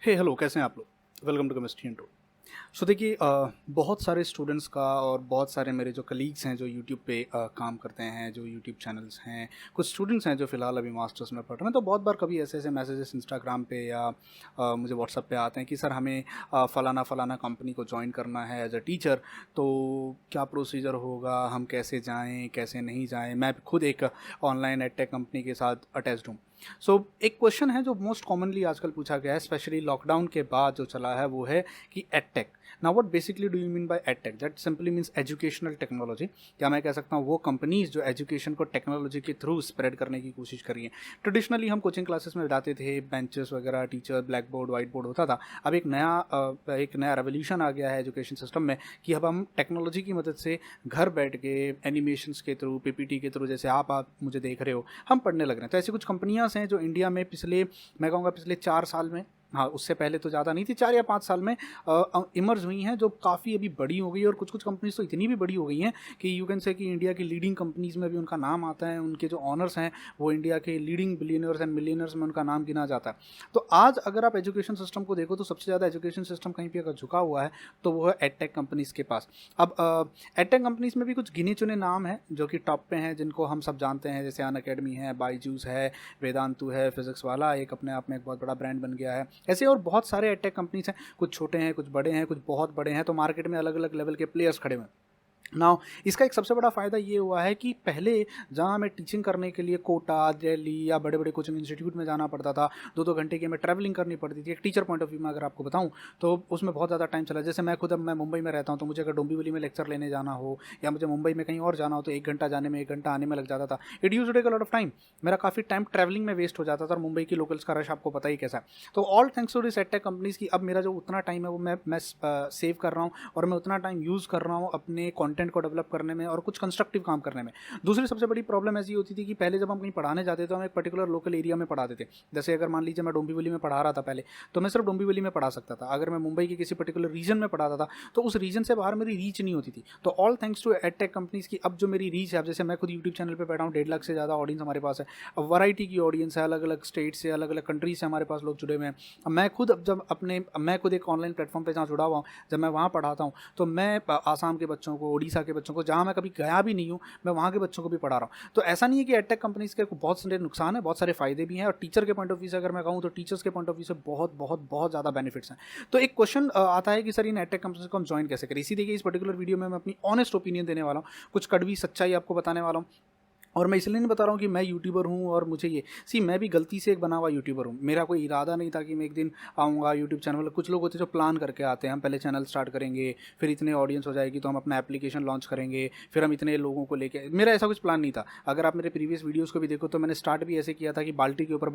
हे hello, कैसे हैं आप लोग। Welcome to chemistry intro. So देखिए, बहुत सारे स्टूडेंट्स का और बहुत सारे मेरे जो कलीग्स हैं जो यूट्यूब पे काम करते हैं, जो यूट्यूब चैनल्स हैं, कुछ स्टूडेंट्स हैं जो फ़िलहाल अभी मास्टर्स में पढ़ रहे हैं। तो बहुत बार कभी ऐसे ऐसे मैसेजेस इंस्टाग्राम पे या मुझे व्हाट्सअप पे आते हैं कि सर हमें फ़लाना फ़लाना कंपनी को ज्वाइन करना है एज अ टीचर, तो क्या प्रोसीजर होगा, हम कैसे जाएँ कैसे नहीं जाएँ। मैं खुद एक ऑनलाइन एडटेक कंपनी के साथ अटैच्ड हूँ। सो एक क्वेश्चन है जो मोस्ट कॉमनली आजकल पूछा गया है, स्पेशली लॉकडाउन के बाद जो चला है, वो है कि edtech. Now what basically do you mean by edtech? That simply means educational technology. क्या मैं कह सकता हूँ वो कंपनीज जो एजुकेशन को टेक्नोलॉजी के थ्रू स्प्रेड करने की कोशिश कर रही हैं। ट्रेडिशनली हम कोचिंग क्लासेस में जाते थे, बेंचेस वगैरह, teacher, black board, white board होता था। अब एक नया रेवोल्यूशन आ गया है एजुकेशन सिस्टम में कि अब हम टेक्नोलॉजी की मदद से घर बैठ के एनिमेशंस के थ्रू, पीपीटी के थ्रू, जैसे आप मुझे देख रहे हो, हम पढ़ने लग रहे हैं। तो ऐसी कुछ कंपनियां हैं जो इंडिया में मैं कहूँगा पिछले 4 साल में, हाँ उससे पहले तो ज़्यादा नहीं थी, 4 या 5 साल में इमर्ज हुई हैं, जो काफ़ी अभी बड़ी हो गई। और कुछ कुछ कंपनीज तो इतनी भी बड़ी हो गई हैं कि यू कैन से कि इंडिया की लीडिंग कंपनीज़ में भी उनका नाम आता है। उनके जो ऑनर्स हैं वो इंडिया के लीडिंग बिलियनर्स एंड मिलियनर्स में उनका नाम गिना जाता है। तो आज अगर आप एजुकेशन सिस्टम को देखो तो सबसे ज़्यादा एजुकेशन सिस्टम कहीं पर अगर झुका हुआ है तो वो है एडटेक कंपनीज़ के पास। अब एडटेक कंपनीज़ में भी कुछ गिने चुने नाम हैं जो कि टॉप पे हैं, जिनको हम सब जानते हैं, जैसे अनअकैडमी है, बाईजूस है, वेदांतु है, फिजिक्स वाला एक अपने आप में एक बहुत बड़ा ब्रांड बन गया है। ऐसे और बहुत सारे एडटेक कंपनीज हैं, कुछ छोटे हैं, कुछ बड़े हैं, कुछ बहुत बड़े हैं। तो मार्केट में अलग अलग लेवल के प्लेयर्स खड़े हुए हैं। नाउ इसका एक सबसे बड़ा फ़ायदा ये हुआ है कि पहले जहाँ हमें टीचिंग करने के लिए कोटा, दिल्ली या बड़े बड़े कोचिंग इंस्टीट्यूट में जाना पड़ता था, 2-2 घंटे की हमें ट्रैवलिंग करनी पड़ती थी। एक टीचर पॉइंट ऑफ व्यू में अगर आपको बताऊँ तो उसमें बहुत ज़्यादा टाइम चला। जैसे मैं मुंबई में रहता हूँ, तो मुझे अगर डोंबिवली में लेक्चर लेने जाना हो या मुझे मुंबई में कहीं और जाना हो तो 1 घंटा जाने में, 1 घंटा आने में लग जाता था। It use to take a lot of time. मेरा काफ़ी टाइम ट्रैवलिंग में वेस्ट हो जाता था, और मुंबई की लोकल्स का रश आपको पता ही कैसा है। तो all thanks to this edtech companies की अब मेरा जो उतना टाइम है वो मैं सेव कर रहा हूँ, और मैं उतना टाइम यूज़ कर रहा हूँ अपने कॉन्टेंट को डेवलप करने में और कुछ कंस्ट्रक्टिव काम करने में। दूसरी सबसे बड़ी प्रॉब्लम ऐसी होती थी कि पहले जब हम कहीं पढ़ाने जाते थे तो हम एक पर्टिकुलर लोकल एरिया में पढ़ाते थे। जैसे अगर मान लीजिए मैं डोंबिवली में पढ़ा रहा था पहले, तो मैं सिर्फ डोंबिवली में पढ़ा सकता था। अगर मैं मुंबई के किसी पर्टिकुलर रीजन में पढ़ाता था तो उस रीजन से बाहर मेरी रीच नहीं होती थी। तो all thanks to edtech companies की अब जो मेरी रीच है, अब जैसे मैं खुद यूट्यूब चैनल पर बैठा हूँ, 1.5 लाख से ज़्यादा ऑडियंस हमारे पास है। अब वैरायटी की ऑडियंस है, अलग अलग स्टेट से, अलग अलग कंट्री से हमारे पास लोग जुड़े हुए हैं। अब मैं खुद एक ऑनलाइन प्लेटफॉर्म पर जहाँ जुड़ा हुआ हूँ, जब मैं वहाँ पढ़ाता हूँ तो मैं आसाम के बच्चों को, उड़ीसा के बच्चों को, जहाँ मैं कभी गया भी नहीं हूँ, मैं वहाँ के बच्चों को भी पढ़ा रहा हूँ। तो ऐसा नहीं है कि एडटेक कंपनीज के बहुत सारे नुकसान है, बहुत सारे फायदे भी हैं। और टीचर के पॉइंट ऑफ व्यू से अगर मैं कहूँ तो टीचर्स के पॉइंट ऑफ व्यू से बहुत बहुत बहुत ज़्यादा बेनिफिट्स हैं। तो एक क्वेश्चन आता है कि सर इन एडटेक कंपनीज को हम ज्वाइन कैसे करें। इसी देखिए इस पर्टिकुलर वीडियो में मैं अपनी ऑनेस्ट ओपिनियन देने वाला हूँ, कुछ कड़वी सच्चाई आपको बताने वाला हूँ। और मैं इसलिए नहीं बता रहा हूँ कि मैं यूट्यूबर हूँ और मुझे मैं भी गलती से एक बना हुआ यूट्यूबर हूँ। मेरा कोई इरादा नहीं था कि मैं एक दिन आऊँगा यूट्यूब चैनल। कुछ लोग होते हैं जो प्लान करके आते हैं, हम पहले चैनल स्टार्ट करेंगे, फिर इतने ऑडियंस हो जाएगी तो हम अपना एप्लीकेशन लॉन्च करेंगे, फिर हम इतने लोगों को लेके। मेरा ऐसा कुछ प्लान नहीं था। अगर आप मेरे प्रीवियस वीडियोज़ को भी देखो तो मैंने स्टार्ट भी ऐसे किया था कि बाल्टी के ऊपर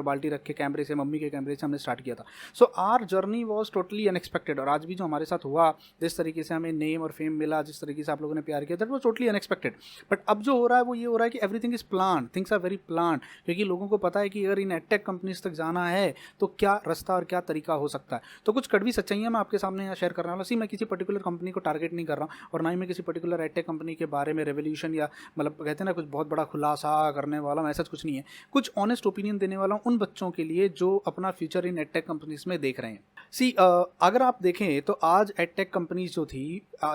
बाल्टी रख के कैमरे से, मम्मी के कैमरे से हमने स्टार्ट किया था। So our journey was totally unexpected. और आज भी जो हमारे साथ हुआ, जिस तरीके से हमें नेम और फेम मिला, जिस तरीके से आप लोगों ने प्यार किया, that was totally unexpected. But अब जो हो रहा है वो ये हो रहा है कि everything is plan, things are very plan. क्योंकि लोगों को पता है कि अगर इन एडटेक कंपनीज तक जाना है तो क्या रास्ता और क्या तरीका हो सकता है। तो कुछ कड़वी सच्चाइयां मैं आपके सामने यहाँ शेयर करने वाला। मैं किसी पर्टिकुलर कंपनी को टारगेट नहीं कर रहा हूँ, और ना ही मैं किसी पर्टिकुलर एडटेक कंपनी के बारे में रेवोल्यूशन या मतलब कहते हैं ना कुछ बहुत बड़ा खुलासा करने वाला हूँ। ऐसा कुछ नहीं है। कुछ ऑनेस्ट ओपिनियन देने वाला हूँ उन बच्चों के लिए जो अपना फ्यूचर इन एडटेक कंपनीज में देख रहे हैं। अगर आप देखें तो आज एडटेक कंपनीज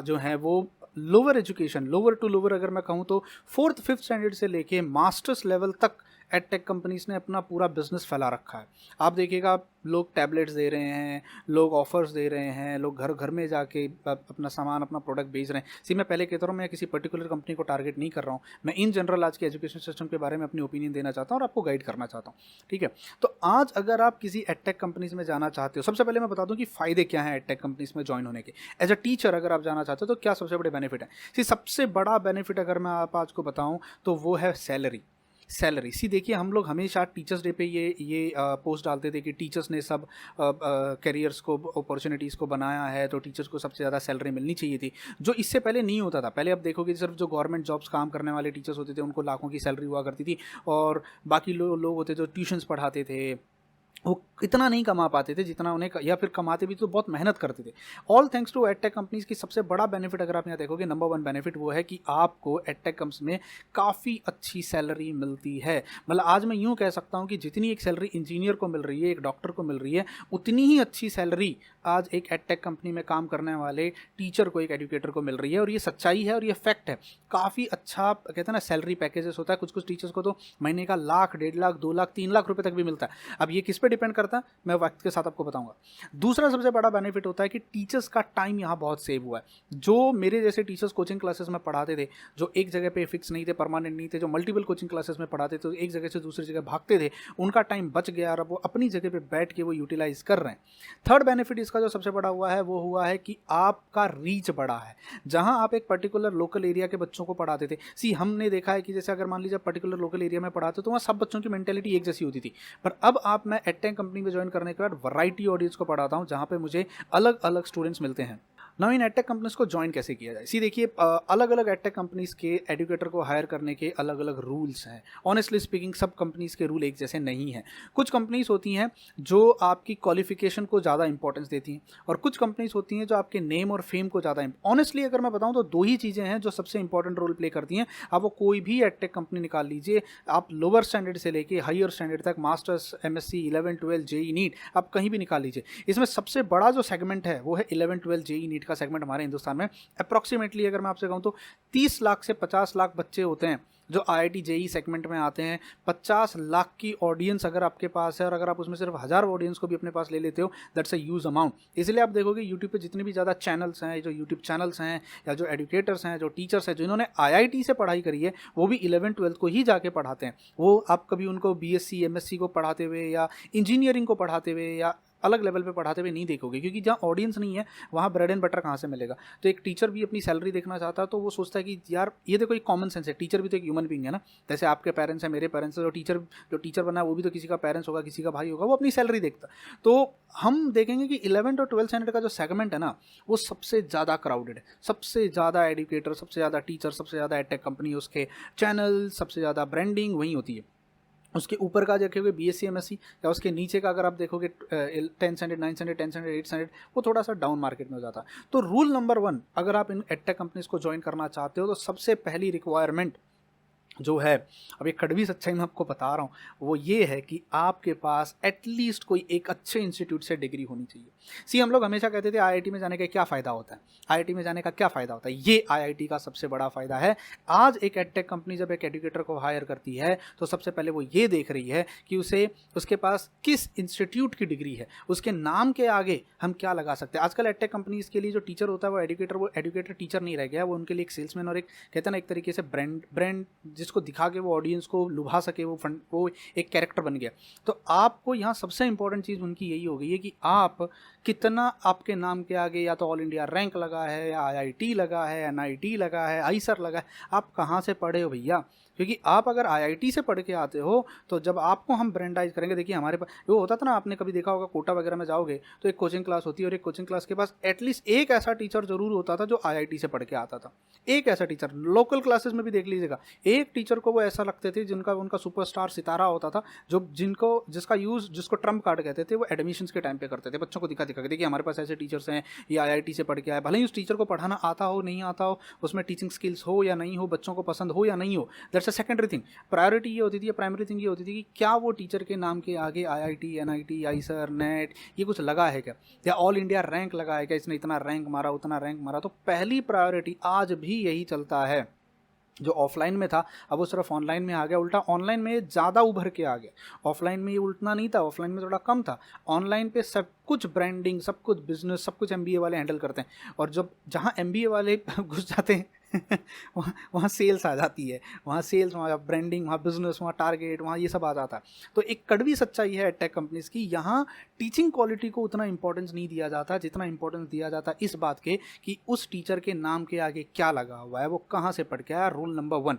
जो हैं वो lower education, lower to lower अगर मैं कहूँ तो 4th-5th स्टैंडर्ड से लेके मास्टर्स लेवल तक एडटेक कंपनीज ने अपना पूरा बिजनेस फैला रखा है। आप देखिएगा, लोग टैबलेट्स दे रहे हैं, लोग ऑफर्स दे रहे हैं, लोग घर घर में जाके अपना सामान, अपना प्रोडक्ट बेच रहे हैं। मैं पहले कहता हूँ, मैं किसी पर्टिकुलर कंपनी को टारगेट नहीं कर रहा हूँ। मैं इन जनरल आज के एजुकेशन सिस्टम के बारे में अपनी ओपिनियन देना चाहता हूँ और आपको गाइड करना चाहता हूँ। ठीक है, तो आज अगर आप किसी एडटेक कंपनीज में जाना चाहते हो, सबसे पहले मैं बता दूँ कि फ़ायदे क्या हैं एडटेक कंपनीज में ज्वाइन होने के। एज अ टीचर अगर आप जाना चाहते हो तो क्या सबसे बड़े बेनिफिट है। सबसे बड़ा बेनिफिट अगर मैं आप आज को बताऊँ तो वो है सैलरी। देखिए, हम लोग हमेशा टीचर्स डे पे ये पोस्ट डालते थे कि टीचर्स ने सब करियर्स को, अपॉर्चुनिटीज़ को बनाया है, तो टीचर्स को सबसे ज़्यादा सैलरी मिलनी चाहिए थी, जो इससे पहले नहीं होता था। पहले आप देखोगे सिर्फ जो गवर्नमेंट जॉब्स काम करने वाले टीचर्स होते थे उनको लाखों की सैलरी हुआ करती थी, और बाकी लोग होते जो ट्यूशन्स पढ़ाते थे, वो इतना नहीं कमा पाते थे जितना उन्हें या फिर कमाते भी तो बहुत मेहनत करते थे। All thanks to edtech companies की सबसे बड़ा बेनिफिट अगर आप यहाँ देखोगे, नंबर वन बेनिफिट वो है कि आपको एडटेक कंपनी में काफ़ी अच्छी सैलरी मिलती है। मतलब आज मैं यूँ कह सकता हूँ कि जितनी एक सैलरी इंजीनियर को मिल रही है, एक डॉक्टर को मिल रही है, उतनी ही अच्छी सैलरी आज एक एडटेक कंपनी में काम करने वाले टीचर को, एक एजुकेटर को मिल रही है। और ये सच्चाई है और ये फैक्ट है। काफ़ी अच्छा कहते हैं ना सैलरी पैकेजेस होता है। कुछ कुछ टीचर्स को तो महीने का 1,00,000, 1,50,000, 2,00,000, 3,00,000 रुपये तक भी मिलता है। अब ये किस पे डिपेंड करता है, मैं वक्त के साथ आपको बताऊंगा। दूसरा सबसे बड़ा बेनिफिट होता है कि टीचर्स का टाइम यहाँ बहुत सेव हुआ है। जो मेरे जैसे टीचर्स कोचिंग क्लासेस में पढ़ाते थे, जो एक जगह पे फिक्स नहीं थे, परमानेंट नहीं थे, जो मल्टीपल कोचिंग क्लासेस में पढ़ाते थे, तो एक जगह से दूसरी जगह भागते थे, उनका टाइम बच गया और अब वो अपनी जगह पे बैठ के वो यूटिलाइज कर रहे हैं। थर्ड बेनिफिट इसका जो सबसे बड़ा हुआ है वो हुआ है कि आपका रीच बढ़ा है। जहां आप एक पर्टिकुलर लोकल एरिया के बच्चों को पढ़ाते थे, हमने देखा है कि जैसे अगर मान लीजिए पर्टिकुलर लोकल एरिया में पढ़ाते तो वहाँ सब बच्चों की मेंटेलिटी एक जैसी होती थी। पर अब आप मैं एडटेक कंपनी में ज्वाइन करने के बाद वैरायटी ऑडियंस को पढ़ाता हूँ, जहाँ पे मुझे अलग अलग स्टूडेंट्स मिलते हैं। नाउ इन एडटेक कंपनीज को ज्वाइन कैसे किया जाए? देखिए, अलग अलग एडटेक कंपनीज के एजुकेटर को हायर करने के अलग अलग रूल्स हैं। ऑनेस्टली स्पीकिंग सब कंपनीज के रूल एक जैसे नहीं हैं। कुछ कंपनीज होती हैं जो आपकी क्वालिफिकेशन को ज़्यादा इंपॉर्टेंस देती हैं, और कुछ कंपनीज होती हैं जो आपके नेम और फेम को ज़्यादा। ऑनेस्टली अगर मैं बताऊं तो दो ही चीज़ें हैं जो सबसे इंपॉर्टेंट रोल प्ले करती हैं। आप वो कोई भी एडटेक कंपनी निकाल लीजिए, आप लोअर स्टैंडर्ड से लेके हायर स्टैंडर्ड तक, मास्टर्स, एमएससी, 11, 12, जेई नीट, आप कहीं भी निकाल लीजिए। इसमें सबसे बड़ा जो सेगमेंट है वो है 11, 12 जेई नीट का सेगमेंट हमारे हिंदुस्तान में। अप्रॉक्सीमेटली अगर मैं आपसे कहूं तो 30 लाख से 50 लाख बच्चे होते हैं जो आईआईटी जेई सेगमेंट में आते हैं। 50 लाख की ऑडियंस अगर आपके पास है, और अगर आप उसमें सिर्फ 1000 ऑडियंस को भी अपने पास ले लेते हो, दैट्स अ ह्यूज अमाउंट। इसलिए आप देखोगे यूट्यूब पे जितने भी ज़्यादा चैनल्स हैं, जो यूट्यूब चैनल्स हैं, या जो एजुकेटर्स हैं, जो टीचर्स हैं, जिन्होंने आईआईटी से पढ़ाई करी है, वो भी 11, 12 को ही जाके पढ़ाते हैं। वो आप कभी उनको बीएससी, एमएससी को पढ़ाते हुए या इंजीनियरिंग को पढ़ाते हुए या अलग लेवल पे पढ़ाते हुए नहीं देखोगे, क्योंकि जहाँ ऑडियंस नहीं है वहाँ ब्रेड एंड बटर कहाँ से मिलेगा। तो एक टीचर भी अपनी सैलरी देखना चाहता है, तो वो सोचता है कि यार ये देखो एक कॉमन सेंस है, टीचर भी तो एक ह्यूमन बीइंग है ना। जैसे आपके पेरेंट्स हैं, मेरे पेरेंट्स हैं, जो टीचर बना है वो भी तो किसी का पेरेंट्स होगा, किसी का भाई होगा, वो अपनी सैलरी देखता। तो हम देखेंगे कि 11 और 12 स्टैंडर्ड का जो सेगमेंट है ना, वो सबसे ज़्यादा क्राउडेड है। सबसे ज़्यादा एजुकेटर, सबसे ज़्यादा टीचर, सबसे ज़्यादा एडटेक कंपनी, उसके चैनल, सबसे ज़्यादा ब्रांडिंग वहीं होती है। उसके ऊपर का देखोगे बीएससी, एमएससी, या उसके नीचे का अगर आप देखोगे 10 स्टैंडर्ड, 9 स्टैंडर्ड, 10 स्टैंडर्ड, 8 स्टैंडर्ड, वो थोड़ा सा डाउन मार्केट में हो जाता है। तो रूल नंबर 1, अगर आप इन एडटेक कंपनीज को ज्वाइन करना चाहते हो तो सबसे पहली रिक्वायरमेंट जो है, अब एक कड़वी सच्चाई मैं आपको बता रहा हूँ, वो ये है कि आपके पास एटलीस्ट कोई एक अच्छे इंस्टीट्यूट से डिग्री होनी चाहिए। हम लोग हमेशा कहते थे आईआईटी में जाने का क्या फ़ायदा होता है, आईआईटी में जाने का क्या फ़ायदा होता है। ये आईआईटी का सबसे बड़ा फ़ायदा है। आज एक एडटेक कंपनी जब एक एजुकेटर को हायर करती है तो सबसे पहले वो ये देख रही है कि उसके पास किस इंस्टीट्यूट की डिग्री है, उसके नाम के आगे हम क्या लगा सकते हैं। आजकल एडटेक कंपनीज के लिए जो टीचर होता है वो एजुकेटर टीचर नहीं रह गया, वो उनके लिए एक सेल्समैन और एक कहते हैं ना एक तरीके से ब्रांड जिसको दिखा के वो ऑडियंस को लुभा सके, वो एक कैरेक्टर बन गया। तो आपको यहाँ सबसे इंपॉर्टेंट चीज़ उनकी यही हो गई है कि आप कितना आपके नाम के आगे या तो ऑल इंडिया रैंक लगा है, या आईआईटी लगा है, एनआईटी लगा है, आईसर लगा है, आप कहाँ से पढ़े हो भैया। क्योंकि आप अगर आईआईटी से पढ़ के आते हो तो जब आपको हम ब्रांडाइज करेंगे, देखिए हमारे पास वो होता था ना, आपने कभी देखा होगा कोटा वगैरह में जाओगे तो एक कोचिंग क्लास होती है, और एक कोचिंग क्लास के पास एटलीस्ट एक ऐसा टीचर जरूर होता था जो आईआईटी से पढ़ के आता था। एक ऐसा टीचर, लोकल क्लासेस में भी देख लीजिएगा, एक टीचर को वो ऐसा लगते थे उनका सुपरस्टार सितारा होता था, जिसको ट्रम्प कार्ड कहते थे, वो एडमिशन्स के टाइम पे करते थे, बच्चों को दिखा के देखिए हमारे पास ऐसे टीचर्स हैं, ये आईआईटी से पढ़ के आए। भले ही उस टीचर को पढ़ाना आता हो नहीं आता हो, उसमें टीचिंग स्किल्स हो या नहीं हो, बच्चों को पसंद हो या नहीं हो, that's a secondary thing. Priority ये होती थी, प्राइमरी थिंग ये होती थी कि क्या वो टीचर के नाम के आगे आईआईटी, एनआईटी, आईसर, नेट ये कुछ लगा है क्या, या ऑल इंडिया रैंक लगा है क्या, इसने इतना रैंक मारा, उतना रैंक मारा। तो पहली प्रायोरिटी आज भी यही चलता है। जो ऑफलाइन में था अब वो सिर्फ ऑनलाइन में आ गया, उल्टा ऑनलाइन में ज़्यादा उभर के आ गया। ऑफलाइन में ये उल्टा नहीं था, ऑफलाइन में थोड़ा कम था। ऑनलाइन पे सब कुछ ब्रांडिंग, सब कुछ बिजनेस, सब कुछ एमबीए वाले हैंडल करते हैं, और जब जहाँ एमबीए वाले घुस जाते हैं वहाँ सेल्स आ जाती है, वहाँ सेल्स, वहाँ ब्रांडिंग, वहाँ बिजनेस, वहाँ टारगेट, वहाँ ये सब आ जाता है। तो एक कड़वी सच्चाई है टेक कंपनीज की, यहाँ टीचिंग क्वालिटी को उतना इंपॉर्टेंस नहीं दिया जाता जितना इंपॉर्टेंस दिया जाता इस बात के कि उस टीचर के नाम के आगे क्या लगा हुआ है, वो कहाँ से पढ़ के आया। रूल नंबर 1,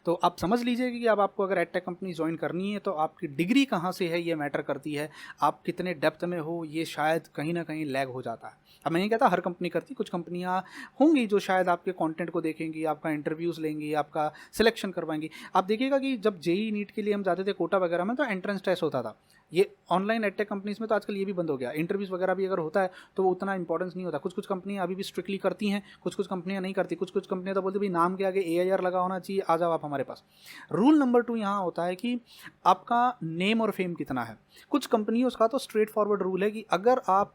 तो आप समझ लीजिए कि अब आपको अगर एडटेक कंपनी ज्वाइन करनी है तो आपकी डिग्री कहाँ से है ये मैटर करती है। आप कितने डेप्थ में हो ये शायद कहीं ना कहीं लैग हो जाता है। अब मैं नहीं कहता हर कंपनी करती, कुछ कंपनियाँ होंगी जो शायद आपके कंटेंट को देखें देखेंगी, आपका इंटरव्यूज़ लेंगी, आपका सिलेक्शन करवाएंगी। आप देखिएगा कि जब जेई नीट के लिए हम जाते थे कोटा वगैरह में, तो एंट्रेंस टेस्ट होता था। ये ऑनलाइन एडटेक कंपनीज़ में तो आजकल ये भी बंद हो गया। इंटरव्यूज़ वगैरह भी अगर होता है तो वो उतना इंपॉर्टेंस नहीं होता। कुछ कुछ कंपनियाँ अभी भी स्ट्रिक्टली करती हैं, कुछ कुछ कंपनियाँ नहीं करती। कुछ कुछ कंपनियाँ तो बोलती भाई नाम के आगे AIR लगा होना चाहिए, आ जाओ आप हमारे पास। रूल नंबर 2 यहाँ होता है कि आपका नेम और फेम कितना है। कुछ कंपनियों का तो स्ट्रेट फॉरवर्ड रूल है कि अगर आप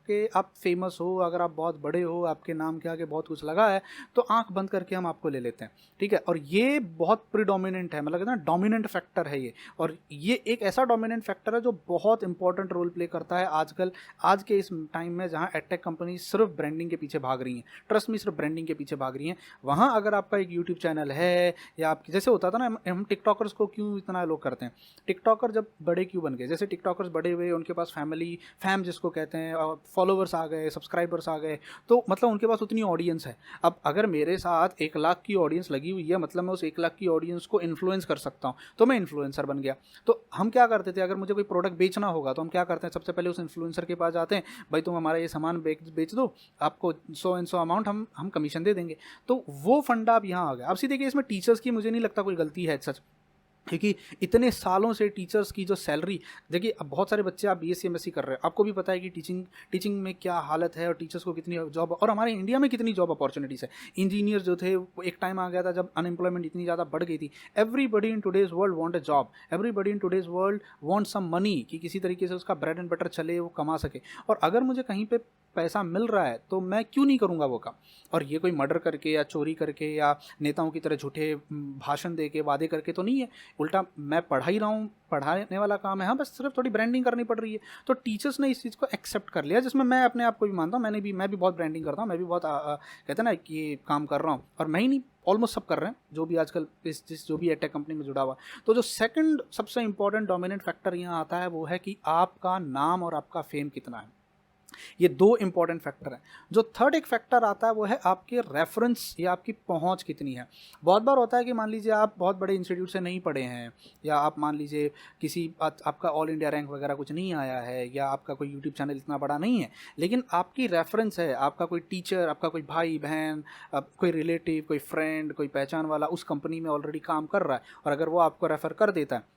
फेमस हो, अगर आप बहुत बड़े हो, आपके नाम के आगे बहुत कुछ लगा है, तो आंख बंद करके हम आपको ले लेते हैं, ठीक है। और ये बहुत प्रीडोमिनेंट है, मतलब कहते हैं डोमिनेंट फैक्टर है ये। और ये एक ऐसा डोमिनेंट फैक्टर है जो बहुत इंपॉर्टेंट रोल प्ले करता है आजकल, आज के इस टाइम में जहाँ एडटेक कंपनी सिर्फ ब्रांडिंग के पीछे भाग रही हैं। ट्रस्ट मी, सिर्फ ब्रांडिंग के पीछे भाग रही हैं। वहाँ अगर आपका एक यूट्यूब चैनल है, या आपकी जैसे होता था ना, हम टिकटॉकर्स को क्यों इतना लोग करते हैं, टिकटॉकर जब बड़े क्यों बन गए, जैसे टिकटॉकर्स बड़े हुए, उनके पास फैम जिसको कहते हैं, और फॉलोवर्स आ गए, सब्सक्राइबर्स आ गए, तो मतलब उनके पास उतनी ऑडियंस है। अब अगर मेरे साथ 1 लाख की ऑडियंस लगी हुई है, मतलब मैं उस 1 लाख की ऑडियंस को इन्फ्लुएंस कर सकता हूँ, तो मैं इन्फ्लुएंसर बन गया। तो हम क्या करते थे, अगर मुझे कोई प्रोडक्ट बेचना होगा तो हम क्या करते हैं, सबसे पहले उस इन्फ्लुएंसर के पास जाते हैं, भाई तुम हमारा ये सामान बेच दो, आपको 100 एंड 100 अमाउंट हम कमीशन दे देंगे। तो वो फंडा अब यहाँ आ गया। अब सीधे देखिए, इसमें टीचर्स की मुझे नहीं लगता कोई गलती है सच, क्योंकि इतने सालों से टीचर्स की जो सैलरी, देखिए अब बहुत सारे बच्चे आप BSc MSc कर रहे हैं, आपको भी पता है कि टीचिंग में क्या हालत है, और टीचर्स को कितनी जॉब, और हमारे इंडिया में कितनी जॉब अपॉर्चुनिटीज़ है। इंजीनियर जो थे, एक टाइम आ गया था जब अनएम्प्लॉयमेंट इतनी ज़्यादा बढ़ गई थी। Everybody in today's world want a job, everybody in today's world want some money, कि किसी तरीके से उसका ब्रेड एंड बटर चले, वो कमा सके। और अगर मुझे कहीं पर पैसा मिल रहा है तो मैं क्यों नहीं करूँगा वो काम। और ये कोई मर्डर करके या चोरी करके या नेताओं की तरह झूठे भाषण दे के, वादे करके तो नहीं है। उल्टा मैं पढ़ा ही रहा हूँ, पढ़ाने वाला काम है, हाँ, बस सिर्फ थोड़ी ब्रांडिंग करनी पड़ रही है। तो टीचर्स ने इस चीज़ को एक्सेप्ट कर लिया, जिसमें मैं अपने आप को भी मानता हूँ। मैं भी बहुत ब्रांडिंग करता हूँ, मैं भी बहुत कहते हैं ना कि काम कर रहा हूँ। और मैं ही नहीं, ऑलमोस्ट सब कर रहे हैं, जो भी आजकल जो भी एटेक कंपनी में जुड़ा हुआ। तो जो सेकंड सबसे इंपॉर्टेंट डोमिनेंट फैक्टर यहाँ आता है, वो है कि आपका नाम और आपका फेम कितना है। ये 2 इंपॉर्टेंट फैक्टर हैं। जो थर्ड एक फैक्टर आता है, वो है आपके रेफरेंस या आपकी पहुंच कितनी है। बहुत बार होता है कि मान लीजिए आप बहुत बड़े इंस्टीट्यूट से नहीं पढ़े हैं, या आप मान लीजिए किसी आपका ऑल इंडिया रैंक वगैरह कुछ नहीं आया है, या आपका कोई यूट्यूब चैनल इतना बड़ा नहीं है, लेकिन आपकी रेफरेंस है, आपका कोई टीचर, आपका कोई भाई बहन, कोई रिलेटिव, कोई फ्रेंड, कोई पहचान वाला उस कंपनी में ऑलरेडी काम कर रहा है, और अगर वो आपको रेफ़र कर देता है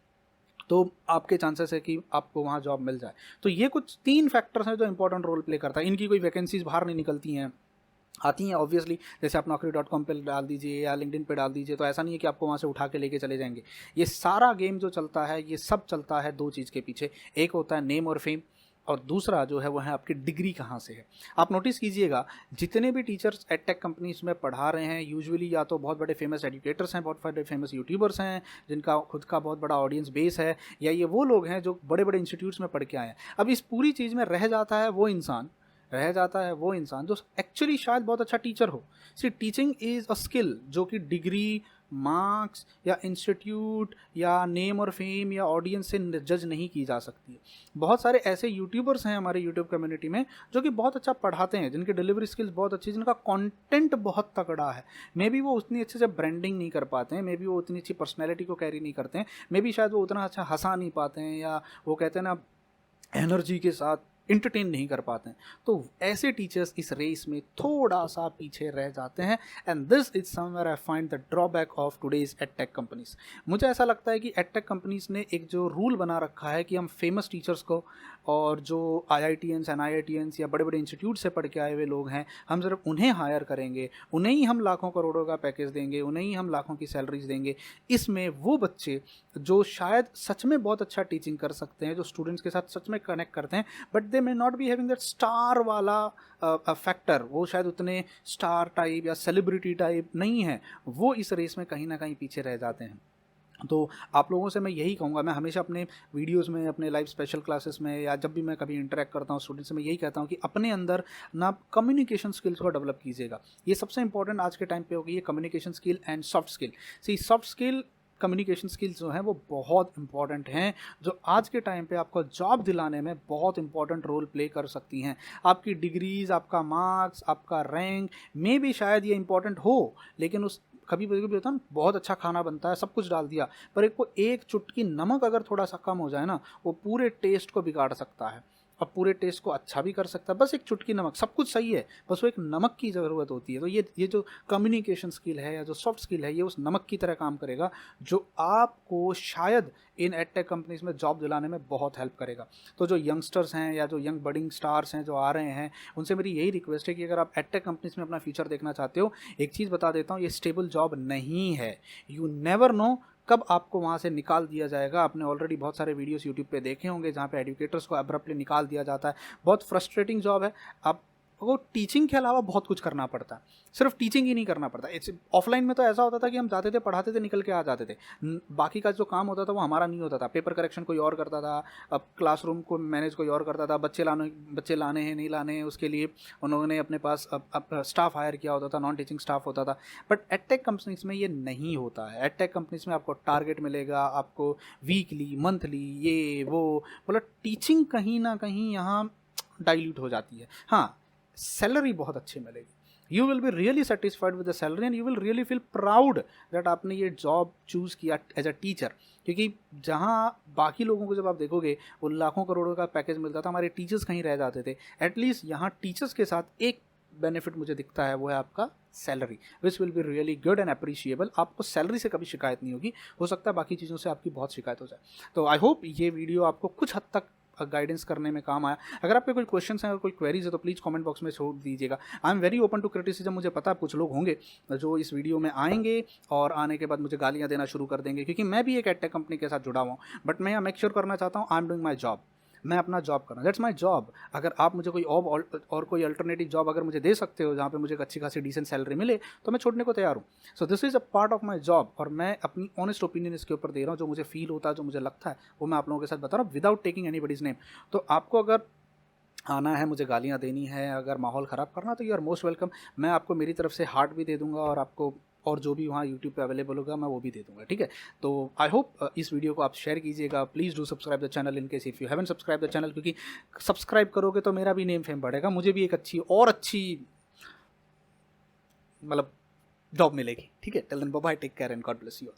तो आपके चांसेस है कि आपको वहाँ जॉब मिल जाए। तो ये कुछ 3 फैक्टर्स हैं जो इंपॉर्टेंट रोल प्ले करता है। इनकी कोई वैकेंसीज बाहर नहीं निकलती हैं, आती हैं ऑब्वियसली, जैसे आप naukri.com पे डाल दीजिए या लिंक्डइन पे डाल दीजिए, तो ऐसा नहीं है कि आपको वहाँ से उठा के लेके चले जाएंगे। ये सारा गेम जो चलता है, ये सब चलता है 2 चीज़ के पीछे। एक होता है नेम और फेम, और दूसरा जो है वो है आपकी डिग्री कहाँ से है। आप नोटिस कीजिएगा, जितने भी टीचर्स एडटेक कंपनीज में पढ़ा रहे हैं, यूजुअली या तो बहुत बड़े फेमस एजुकेटर्स हैं, बहुत बड़े फेमस यूट्यूबर्स हैं, जिनका खुद का बहुत बड़ा ऑडियंस बेस है, या ये वो लोग हैं जो बड़े बड़े इंस्टीट्यूट्स में पढ़ के आए हैं। अब इस पूरी चीज़ में रह जाता है वो इंसान जो एक्चुअली शायद बहुत अच्छा टीचर हो। सी, टीचिंग इज़ अ स्किल जो कि डिग्री, मार्क्स या इंस्टीट्यूट या नेम और फेम या ऑडियंस से जज नहीं की जा सकती है। बहुत सारे ऐसे यूट्यूबर्स हैं हमारे यूट्यूब कम्युनिटी में जो कि बहुत अच्छा पढ़ाते हैं, जिनकी डिलीवरी स्किल्स बहुत अच्छी, जिनका कंटेंट बहुत तगड़ा है। मे बी वो उतनी अच्छे से ब्रांडिंग नहीं कर पाते हैं, मे बी वो उतनी अच्छी पर्सनैलिटी को कैरी नहीं करते हैं, मे बी शायद वो उतना अच्छा हंसा नहीं पाते हैं, या वो कहते हैं ना एनर्जी के साथ इंटरटेन नहीं कर पाते हैं। तो ऐसे टीचर्स इस रेस में थोड़ा सा पीछे रह जाते हैं, and this is somewhere I find the drawback of today's edtech companies. मुझे ऐसा लगता है कि एडटेक कंपनीज ने एक जो रूल बना रखा है कि हम फेमस टीचर्स को, और जो IITians NIITians या बड़े बड़े इंस्टीट्यूट से पढ़ के आए हुए लोग हैं, हम सिर्फ उन्हें हायर करेंगे, उन्हें ही हम लाखों करोड़ों का पैकेज देंगे, उन्हें ही हम लाखों की सैलरीज देंगे। इसमें वो बच्चे जो शायद सच में बहुत अच्छा टीचिंग कर सकते हैं, जो स्टूडेंट्स के साथ सच में कनेक्ट करते हैं, but they may not be having that star वाला फैक्टर, वो शायद उतने स्टार टाइप या सेलिब्रिटी टाइप नहीं है, वो इस रेस में कहीं ना कहीं पीछे रह जाते हैं। तो आप लोगों से मैं यही कहूँगा, मैं हमेशा अपने वीडियोस में, अपने लाइव स्पेशल क्लासेस में, या जब भी मैं कभी इंटरेक्ट करता हूँ स्टूडेंट्स से, मैं यही कहता हूँ कि अपने अंदर ना कम्युनिकेशन स्किल्स को डेवलप कीजिएगा। ये सबसे इंपॉर्टेंट आज के टाइम पे होगी, ये communication skill and soft skill. See, soft skill, communication skills जो हैं वो बहुत इंपॉर्टेंट हैं, जो आज के टाइम पे आपको जॉब दिलाने में बहुत इंपॉर्टेंट रोल प्ले कर सकती हैं। आपकी डिग्रीज, आपका मार्क्स, आपका रैंक में भी शायद ये इंपॉर्टेंट हो, लेकिन उस कभी कभी होता है ना, बहुत अच्छा खाना बनता है, सब कुछ डाल दिया, पर एक चुटकी नमक अगर थोड़ा सा कम हो जाए ना, वो पूरे टेस्ट को बिगाड़ सकता है। और पूरे टेस्ट को अच्छा भी कर सकता है, बस एक चुटकी नमक, सब कुछ सही है, बस वो एक नमक की ज़रूरत होती है। तो ये जो कम्युनिकेशन स्किल है या जो सॉफ्ट स्किल है, ये उस नमक की तरह काम करेगा जो आपको शायद इन एडटेक कंपनीज में जॉब दिलाने में बहुत हेल्प करेगा। तो जो यंगस्टर्स हैं या जो यंग बडिंग स्टार्स हैं जो आ रहे हैं, उनसे मेरी यही रिक्वेस्ट है कि अगर आप एडटेक कंपनीज में अपना फ्यूचर देखना चाहते हो, एक चीज़ बता देता हूँ, ये स्टेबल जॉब नहीं है। यू नेवर नो कब आपको वहाँ से निकाल दिया जाएगा। आपने ऑलरेडी बहुत सारे वीडियोस यूट्यूब पे देखे होंगे जहाँ पे एजुकेटर्स को अब्रप्टली निकाल दिया जाता है। बहुत फ्रस्ट्रेटिंग जॉब है। आपको टीचिंग के अलावा बहुत कुछ करना पड़ता है, सिर्फ टीचिंग ही नहीं करना पड़ता। इट्स ऑफलाइन में तो ऐसा होता था कि हम जाते थे, पढ़ाते थे, निकल के आ जाते थे। बाकी का जो काम होता था वो हमारा नहीं होता था। पेपर करेक्शन कोई और करता था, अब क्लासरूम को मैनेज कोई और करता था, बच्चे लाने हैं नहीं लाने हैं उसके लिए उन्होंने अपने पास अब स्टाफ हायर किया होता था, नॉन टीचिंग स्टाफ होता था। बट एडटेक कंपनीज में ये नहीं होता है। एडटेक कंपनीज में आपको टारगेट मिलेगा, आपको वीकली, मंथली, ये वो, मतलब टीचिंग कहीं ना कहीं यहाँ डाइल्यूट हो जाती है। हाँ, सैलरी बहुत अच्छी मिलेगी, you will be really satisfied with the salary and you will really feel proud that आपने ये जॉब चूज़ किया एज अ टीचर। क्योंकि जहाँ बाकी लोगों को जब आप देखोगे वो लाखों करोड़ों का पैकेज मिलता था, हमारे टीचर्स कहीं रह जाते थे। एटलीस्ट यहाँ टीचर्स के साथ एक बेनिफिट मुझे दिखता है, वो है आपका salary, which will be really good and appreciable. आपको सैलरी से कभी शिकायत नहीं होगी, हो सकता है बाकी चीज़ों से आपकी बहुत शिकायत हो जाए। तो आई होप ये वीडियो आपको कुछ हद तक गाइडेंस करने में काम आया। अगर आपके कोई क्वेश्चंस हैं और कोई क्वेरीज है तो प्लीज़ कमेंट बॉक्स में छोड़ दीजिएगा। I am very open to criticism. मुझे पता है कुछ लोग होंगे जो इस वीडियो में आएंगे और आने के बाद मुझे गालियां देना शुरू कर देंगे, क्योंकि मैं भी एक एडटेक कंपनी के साथ जुड़ा हुआ हूँ। बट मैं यहाँ मेक श्योर करना चाहता हूँ I am doing my job, मैं अपना जॉब करना, दैट्स माई जॉब। अगर आप मुझे कोई और कोई अल्टरनेटिव जॉब अगर मुझे दे सकते हो जहाँ पे मुझे एक अच्छी खासी डिसेंट सैलरी मिले तो मैं छोड़ने को तैयार हूँ। So this is a part of my job और मैं अपनी ऑनेस्ट ओपिनियन इसके ऊपर दे रहा हूँ। जो मुझे फील होता है, जो मुझे लगता है, वो मैं आप लोगों के साथ बता रहा हूँ विदाउट टेकिंग एनीबडीज नेम। तो आपको अगर आना है, मुझे गालियाँ देनी है, अगर माहौल ख़राब करना, तो यू आर मोस्ट वेलकम। मैं आपको मेरी तरफ से हार्ट भी दे दूँगा और आपको और जो भी वहाँ यूट्यूब पे अवेलेबल होगा मैं वो भी दे दूँगा, ठीक है। तो आई होप इस वीडियो को आप शेयर कीजिएगा। Please do subscribe the channel in case if you haven't subscribe the channel, क्योंकि सब्सक्राइब करोगे तो मेरा भी नेम फेम बढ़ेगा, मुझे भी एक अच्छी मतलब जॉब मिलेगी, ठीक है। Till then bye bye, take care and God bless you.